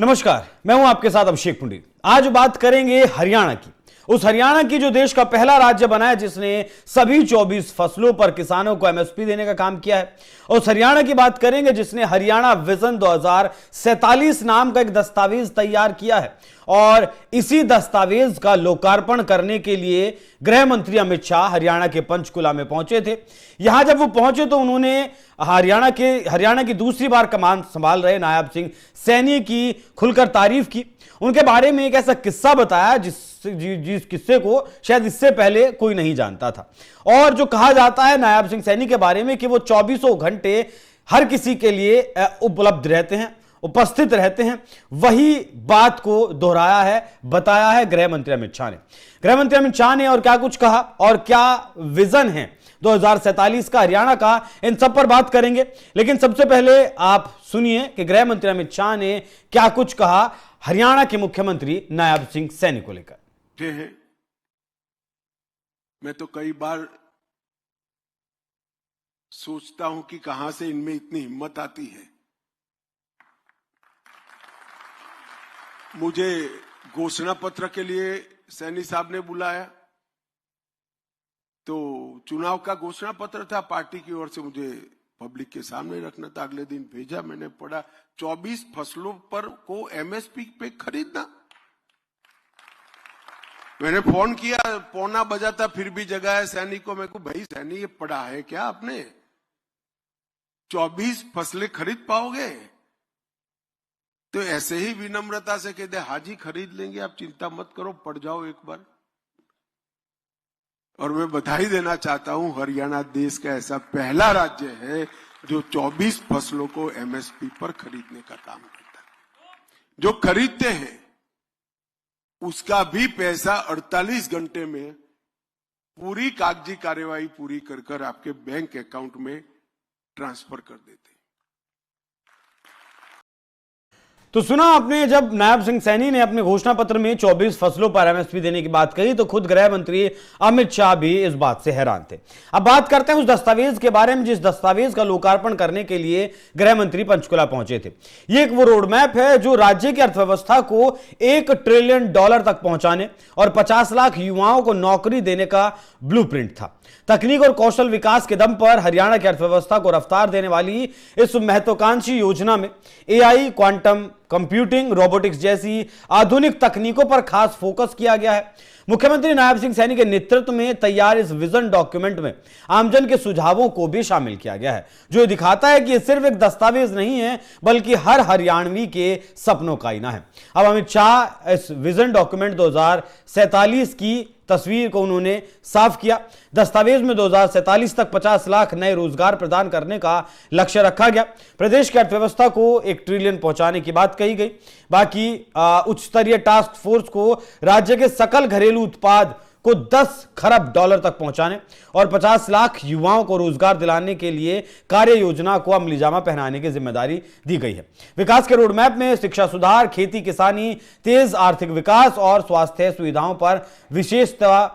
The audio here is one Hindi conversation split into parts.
नमस्कार, मैं हूं आपके साथ अभिषेक पुंडीर। आज बात करेंगे हरियाणा की, उस हरियाणा की जो देश का पहला राज्य बना है जिसने सभी 24 फसलों पर किसानों को एमएसपी देने का काम किया है। उस हरियाणा की बात करेंगे जिसने हरियाणा विजन 2047 नाम का एक दस्तावेज तैयार किया है और इसी दस्तावेज का लोकार्पण करने के लिए गृह मंत्री अमित शाह हरियाणा के पंचकुला में पहुंचे थे। यहां जब वो पहुंचे तो उन्होंने हरियाणा की दूसरी बार कमान संभाल रहे नायब सिंह सैनी की खुलकर तारीफ की। उनके बारे में एक ऐसा किस्सा बताया जिस किस्से को शायद इससे पहले कोई नहीं जानता था। और जो कहा जाता है नायब सिंह सैनी के बारे में कि वो 24 घंटे हर किसी के लिए उपलब्ध रहते हैं, उपस्थित रहते हैं, वही बात को दोहराया है, बताया है गृह मंत्री अमित शाह ने। गृह मंत्री अमित शाह ने और क्या कुछ कहा और क्या विजन है 2047 का हरियाणा का, इन सब पर बात करेंगे। लेकिन सबसे पहले आप सुनिए कि गृह मंत्री अमित शाह ने क्या कुछ कहा हरियाणा के मुख्यमंत्री नायब सिंह सैनी को लेकर। मैं तो कई बार सोचता हूं कि कहां से इनमें इतनी हिम्मत आती है। मुझे घोषणा पत्र के लिए सैनी साहब ने बुलाया, तो चुनाव का घोषणा पत्र था पार्टी की ओर से, मुझे पब्लिक के सामने रखना था। अगले दिन भेजा, मैंने पढ़ा 24 फसलों पर को एमएसपी पे खरीदना। मैंने फोन किया, पौना बजा था, फिर भी जगह है सैनी को। मैं को भाई सैनी ये पढ़ा है क्या आपने? 24 फसलें खरीद पाओगे? तो ऐसे ही विनम्रता से कह दे हाजी खरीद लेंगे, आप चिंता मत करो, पढ़ जाओ एक बार। और मैं बधाई देना चाहता हूं, हरियाणा देश का ऐसा पहला राज्य है जो 24 फसलों को एमएसपी पर खरीदने का काम करता है। जो खरीदते हैं उसका भी पैसा 48 घंटे में पूरी कागजी कार्यवाही पूरी कर कर आपके बैंक अकाउंट में ट्रांसफर कर देते हैं। तो सुना आपने, जब नायब सिंह सैनी ने अपने घोषणा पत्र में 24 फसलों पर एमएसपी देने की बात कही तो खुद गृह मंत्री अमित शाह भी इस बात से हैरान थे। अब बात करते हैं उस दस्तावेज के बारे में जिस दस्तावेज का लोकार्पण करने के लिए गृह मंत्री पंचकुला पहुंचे थे। ये एक वो रोड मैप है जो राज्य की अर्थव्यवस्था को $1 ट्रिलियन तक पहुंचाने और 50 लाख युवाओं को नौकरी देने का ब्लूप्रिंट था। तकनीक और कौशल विकास के दम पर हरियाणा की अर्थव्यवस्था को रफ्तार देने वाली इस महत्वाकांक्षी योजना में एआई, क्वांटम कंप्यूटिंग, रोबोटिक्स जैसी आधुनिक तकनीकों पर खास फोकस किया गया है। मुख्यमंत्री नायब सिंह सैनी के नेतृत्व में तैयार इस विजन डॉक्यूमेंट में आमजन के सुझावों को भी शामिल किया गया है, जो दिखाता है कि यह सिर्फ एक दस्तावेज नहीं है बल्कि हर हरियाणवी के सपनों का आईना है। अब अमित शाह इस विजन डॉक्यूमेंट 2047 की तस्वीर को उन्होंने साफ किया। दस्तावेज में 2047 तक 50 लाख नए रोजगार प्रदान करने का लक्ष्य रखा गया। प्रदेश की अर्थव्यवस्था को $1 ट्रिलियन पहुंचाने की बात कही गई। बाकी उच्च स्तरीय टास्क फोर्स को राज्य के सकल घरेलू उत्पाद को $10 खरब तक पहुंचाने और 50 लाख युवाओं को रोजगार दिलाने के लिए कार्य योजना को अमलीजामा पहनाने की जिम्मेदारी दी गई है। विकास के रोडमैप में शिक्षा सुधार, खेती किसानी, तेज आर्थिक विकास और स्वास्थ्य सुविधाओं पर विशेषतः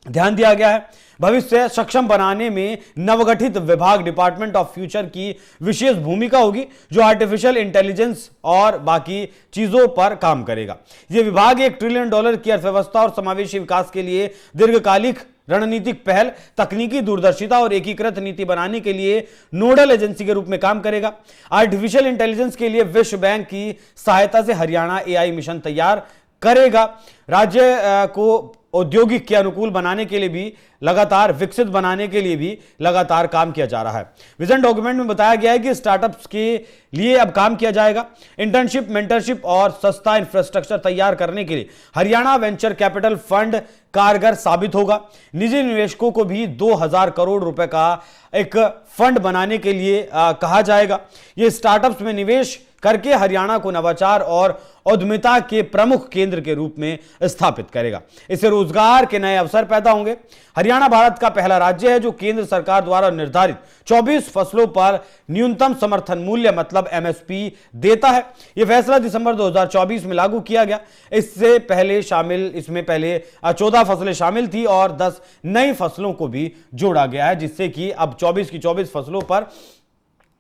ध्यान दिया गया है। भविष्य सक्षम बनाने में नवगठित विभाग डिपार्टमेंट ऑफ फ्यूचर की विशेष भूमिका होगी, जो आर्टिफिशियल इंटेलिजेंस और बाकी चीजों पर काम करेगा। यह विभाग $1 ट्रिलियन की अर्थव्यवस्था और समावेशी विकास के लिए दीर्घकालिक रणनीतिक पहल, तकनीकी दूरदर्शिता और एकीकृत नीति बनाने के लिए नोडल एजेंसी के रूप में काम करेगा। आर्टिफिशियल इंटेलिजेंस के लिए विश्व बैंक की सहायता से हरियाणा एआई मिशन तैयार करेगा। राज्य को औद्योगिक के अनुकूल बनाने के लिए भी लगातार विकसित बनाने के लिए भी लगातार काम किया जा रहा है। विजन डॉक्यूमेंट में बताया गया है कि स्टार्टअप्स के लिए अब काम किया जाएगा। इंटर्नशिप, मेंटरशिप और सस्ता इंफ्रास्ट्रक्चर तैयार करने के लिए हरियाणा वेंचर कैपिटल फंड कारगर साबित होगा। निजी निवेशकों को भी 2000 करोड़ रुपए का एक फंड बनाने के लिए कहा जाएगा। यह स्टार्टअप्स में निवेश करके हरियाणा को नवाचार और उद्यमिता के प्रमुख केंद्र के रूप में स्थापित करेगा। इससे रोजगार के नए अवसर पैदा होंगे। हरियाणा भारत का पहला राज्य है जो केंद्र सरकार द्वारा निर्धारित 24 फसलों पर न्यूनतम समर्थन मूल्य मतलब एमएसपी देता है। यह फैसला दिसंबर 2024 में लागू किया गया। इसमें पहले 14 फसलें शामिल थी और 10 नई फसलों को भी जोड़ा गया है, जिससे कि अब 24 की 24 फसलों पर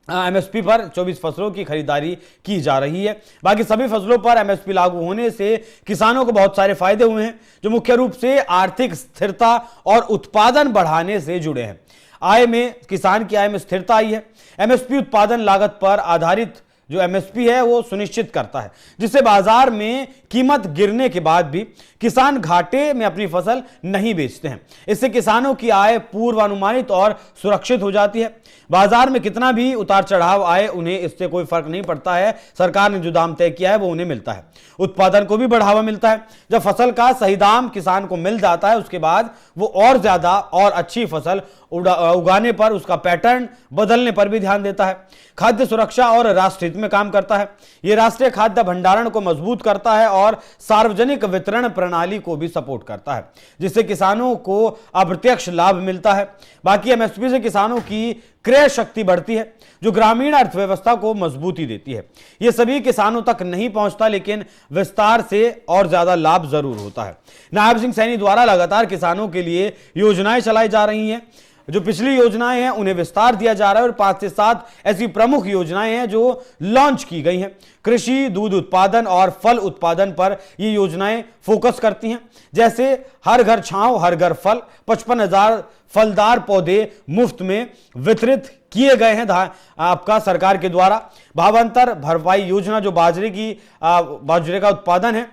एमएसपी पर 24 फसलों की खरीदारी की जा रही है। बाकी सभी फसलों पर एमएसपी लागू होने से किसानों को बहुत सारे फायदे हुए हैं, जो मुख्य रूप से आर्थिक स्थिरता और उत्पादन बढ़ाने से जुड़े हैं। आय में, किसान की आय में स्थिरता आई है। एमएसपी उत्पादन लागत पर आधारित जो एमएसपी है वो सुनिश्चित करता है, जिससे बाजार में कीमत गिरने के बाद भी किसान घाटे में अपनी फसल नहीं बेचते हैं। इससे किसानों की आय पूर्वानुमानित और सुरक्षित हो जाती है। बाजार में कितना भी उतार चढ़ाव आए, उन्हें इससे कोई फर्क नहीं पड़ता है। सरकार ने जो दाम तय किया है वो उन्हें मिलता है। उत्पादन को भी बढ़ावा मिलता है। जब फसल का सही दाम किसान को मिल जाता है, उसके बाद वो और ज्यादा और अच्छी फसल उगाने पर, उसका पैटर्न बदलने पर भी ध्यान देता है। खाद्य सुरक्षा और राष्ट्र हित में काम करता है। यह राष्ट्रीय खाद्य भंडारण को मजबूत करता है और सार्वजनिक वितरण प्रणाली को भी सपोर्ट करता है, जिससे किसानों को अप्रत्यक्ष लाभ मिलता है। बाकी एमएसपी से किसानों की क्रय शक्ति बढ़ती है, जो ग्रामीण अर्थव्यवस्था को मजबूती देती है। यह सभी किसानों तक नहीं पहुंचता, लेकिन विस्तार से और ज्यादा लाभ जरूर होता है। नायब सिंह सैनी द्वारा लगातार किसानों के लिए योजनाएं चलाई जा रही हैं। जो पिछली योजनाएं हैं उन्हें विस्तार दिया जा रहा है और 5 से 7 ऐसी प्रमुख योजनाएं हैं जो लॉन्च की गई हैं। कृषि, दूध उत्पादन और फल उत्पादन पर ये योजनाएं फोकस करती हैं, जैसे हर घर छांव हर घर फल। 55,000 फलदार पौधे मुफ्त में वितरित किए गए हैं आपका सरकार के द्वारा। भावांतर भरपाई योजना, जो बाजरे का उत्पादन है,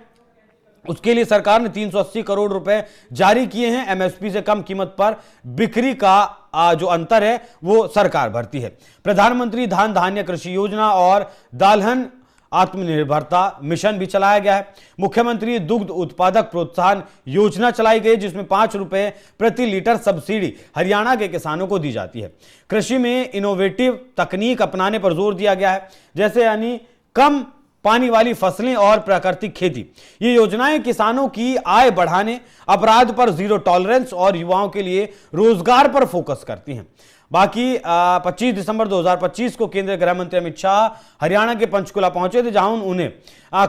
उसके लिए सरकार ने 380 करोड़ रुपए जारी किए हैं। एमएसपी से कम कीमत पर बिक्री का जो अंतर है वो सरकार भरती है। प्रधानमंत्री धान धान्य कृषि योजना और दालहन आत्मनिर्भरता मिशन भी चलाया गया है। मुख्यमंत्री दुग्ध उत्पादक प्रोत्साहन योजना चलाई गई, जिसमें 5 रुपए प्रति लीटर सब्सिडी हरियाणा के किसानों को दी जाती है। कृषि में इनोवेटिव तकनीक अपनाने पर जोर दिया गया है, जैसे यानी कम पानी वाली फसलें और प्राकृतिक खेती। ये योजनाएं किसानों की आय बढ़ाने, अपराध पर जीरो टॉलरेंस और युवाओं के लिए रोजगार पर फोकस करती हैं। बाकी 25 दिसंबर 2025 को केंद्रीय गृह मंत्री अमित शाह हरियाणा के पंचकुला पहुंचे थे, जहां उन्होंने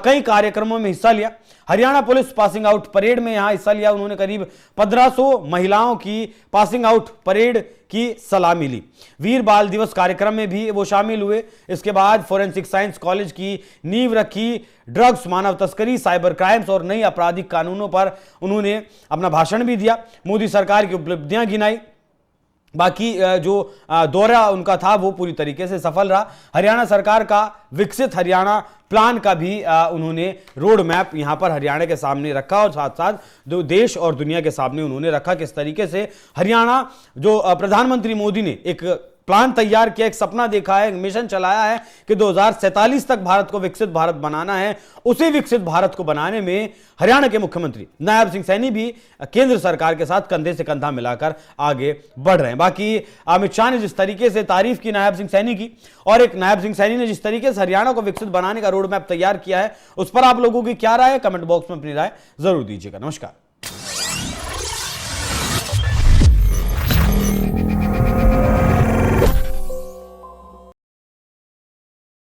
कई कार्यक्रमों में हिस्सा लिया। Haryana police passing out parade में यहां हिस्सा लिया। उन्होंने करीब 1500 महिलाओं की पासिंग आउट परेड की सलामी ली। वीर बाल दिवस कार्यक्रम में भी वो शामिल हुए। इसके बाद फोरेंसिक साइंस कॉलेज की नींव रखी। ड्रग्स, मानव तस्करी, साइबर क्राइम्स और नई आपराधिक कानूनों पर उन्होंने अपना भाषण भी दिया। मोदी सरकार की उपलब्धियां गिनाई। बाकी जो दौरा उनका था वो पूरी तरीके से सफल रहा। हरियाणा सरकार का विकसित हरियाणा प्लान का भी उन्होंने रोड मैप यहां पर हरियाणा के सामने रखा और साथ साथ देश और दुनिया के सामने उन्होंने रखा किस तरीके से हरियाणा, जो प्रधानमंत्री मोदी ने एक प्लान तैयार किया, एक सपना देखा है, एक मिशन चलाया है कि 2047 तक भारत को विकसित भारत बनाना है। उसी विकसित भारत को बनाने में हरियाणा के मुख्यमंत्री नायब सिंह सैनी भी केंद्र सरकार के साथ कंधे से कंधा मिलाकर आगे बढ़ रहे हैं। बाकी अमित शाह ने जिस तरीके से तारीफ की नायब सिंह सैनी की, और एक नायब सिंह सैनी ने जिस तरीके से हरियाणा को विकसित बनाने का रोड मैप तैयार किया है, उस पर आप लोगों की क्या राय है? कमेंट बॉक्स में अपनी राय जरूर दीजिएगा। नमस्कार।